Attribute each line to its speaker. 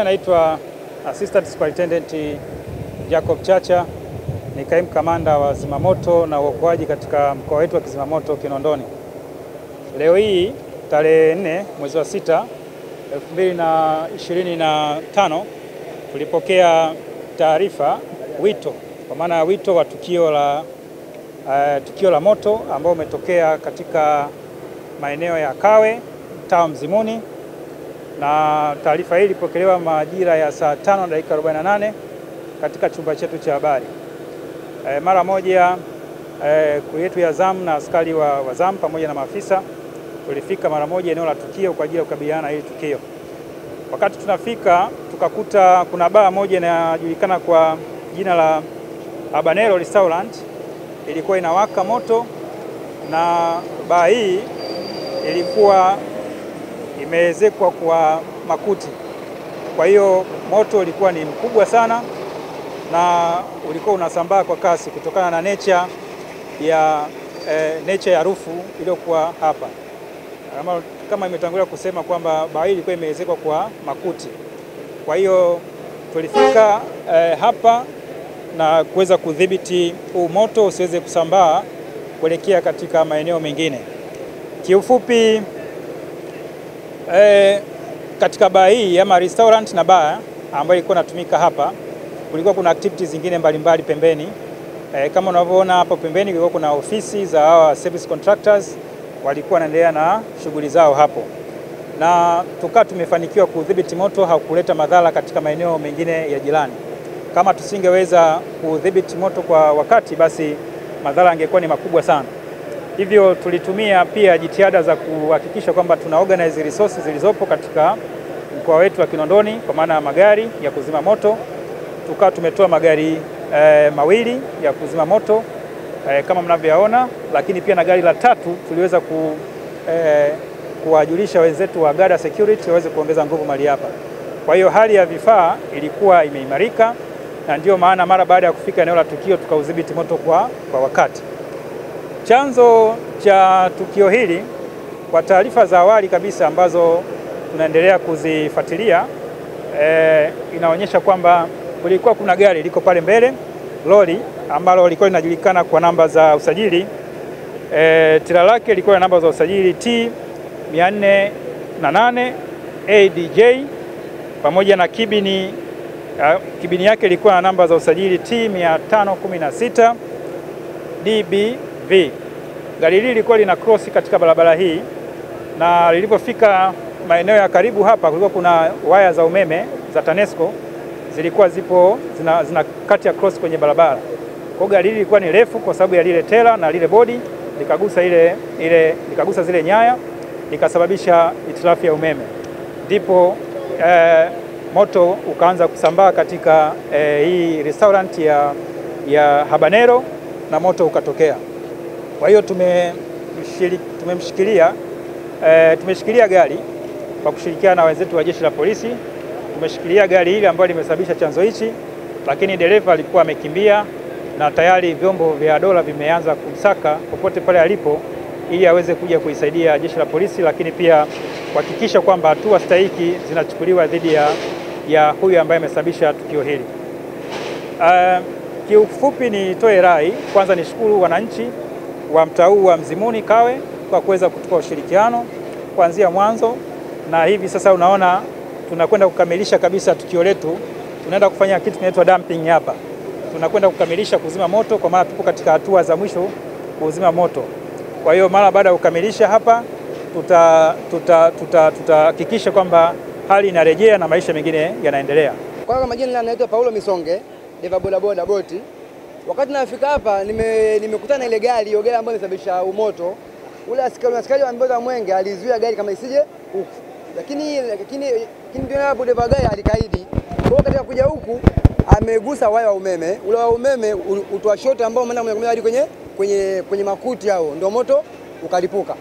Speaker 1: Naitwa Assistant Superintendent Jacob Chacha, ni kaimu kamanda wa zimamoto na uokoaji katika mkoa wetu wa Kizimamoto Kinondoni. Leo hii tarehe 4 mwezi wa 6 2025 tulipokea taarifa wito, kwa maana wito wa tukio la moto ambao umetokea katika maeneo ya Kawe, mtaa Mzimuni, na taarifa hii ilipokelewa majira ya saa 5:48 katika chumba chetu cha habari. Mara moja crew yetu ya zamu na askari wa zamu pamoja na maafisa tulifika mara moja eneo la tukio kwa ajili ya kukabiliana na hili tukio. Wakati tunafika tukakuta kuna baa moja inajulikana kwa jina la Habanero Restaurant ilikuwa inawaka moto, na baa hii ilikuwa imeezekwa kwa makuti. Kwa hiyo moto ulikuwa ni mkubwa sana na ulikuwa unasambaa kwa kasi kutokana na nature ya harufu iliyokuwa hapa. Kama imetangulia kusema kwamba baa hii ilikuwa imeezekwa kwa makuti. Kwa hiyo tulifika hapa na kuweza kudhibiti huu moto usiweze kusambaa kuelekea katika maeneo mengine. Kiufupi, katika baa hii ama restaurant na baa ambayo ilikuwa inatumika hapa, kulikuwa kuna activities zingine mbalimbali pembeni. Kama unavyoona hapo pembeni kulikuwa kuna ofisi za hawa service contractors walikuwa wanaendelea na shughuli zao hapo, na tumefanikiwa kudhibiti moto, haukuleta madhara katika maeneo mengine ya jirani. Kama tusingeweza kudhibiti moto kwa wakati, basi madhara yangekuwa ni makubwa sana. Hivyo tulitumia pia jitihada za kuhakikisha kwamba tuna organize resources zilizopo katika mkoa wetu wa Kinondoni, kwa maana ya magari ya kuzima moto. Tumetoa magari mawili ya kuzima moto kama mnavyoona, lakini pia na gari la 3 tuliweza kuwajulisha wenzetu wa Garda Security waweze kuongeza nguvu mahali hapa. Kwa hiyo hali ya vifaa ilikuwa imeimarika, na ndio maana mara baada ya kufika eneo la tukio tukaudhibiti moto kwa wakati. Chanzo cha tukio hili, kwa taarifa za awali kabisa ambazo tunaendelea kuzifuatilia, inaonyesha kwamba kulikuwa kuna gari liko pale mbele, lori ambalo lilikuwa linajulikana kwa namba za usajili. Tira lake lilikuwa na namba za usajili T408 ADJ, pamoja na kibini yake ilikuwa na namba za usajili T516 DBV. Gari hili lilikuwa lina cross katika barabara hii, na lilipofika maeneo ya karibu hapa kulikuwa kuna waya za umeme za TANESCO zilikuwa zina kati ya cross kwenye barabara. Kwa gari hili lilikuwa ni refu kwa sababu ya lile tela na lile bodi likagusa zile nyaya, likasababisha hitilafu ya umeme. Ndipo moto ukaanza kusambaa katika hii restaurant ya Habanero na moto ukatokea. Kwa hiyo tumeshikilia gari kwa kushirikiana na wenzetu wa Jeshi la Polisi. Tumeshikilia gari hili ambalo limesababisha chanzo hichi, lakini dereva alikuwa amekimbia, na tayari vyombo vya dola vimeanza kumsaka popote pale alipo ili aweze kuja kuisaidia Jeshi la Polisi, lakini pia kuhakikisha kwamba hatua stahiki zinachukuliwa dhidi ya huyu ambaye amesababisha tukio hili. Kiufupi nitoe rai, kwanza nishukuru wananchi wa mtaa huu wa Mzimuni Kawe kwa kuweza kutupa ushirikiano kuanzia mwanzo, na hivi sasa unaona tunakwenda kukamilisha kabisa tukio letu. Tunaenda kufanya kitu kinaitwa dumping hapa. Tunakwenda kukamilisha kuzima moto, kwa maana tupo katika hatua za mwisho kuzima moto. Kwa hiyo mara baada ya kukamilisha hapa tutahakikisha kwamba hali inarejea na maisha mengine yanaendelea.
Speaker 2: Kwa majina naitwa Paulo Misonge, dereva bodaboda boti. Wakati nafika hapa nimekutana ile gari ambayo imesababisha moto. Ule askari wa mbele wa Mwenge alizuia gari kama isije huku. Lakini ndio hapo dereva gari alikaidi. Kwa katika kuja huku amegusa waya wa umeme. Ule wa umeme utoa shoti ambao umeenda hadi kwenye makuti hao, ndio moto ukalipuka.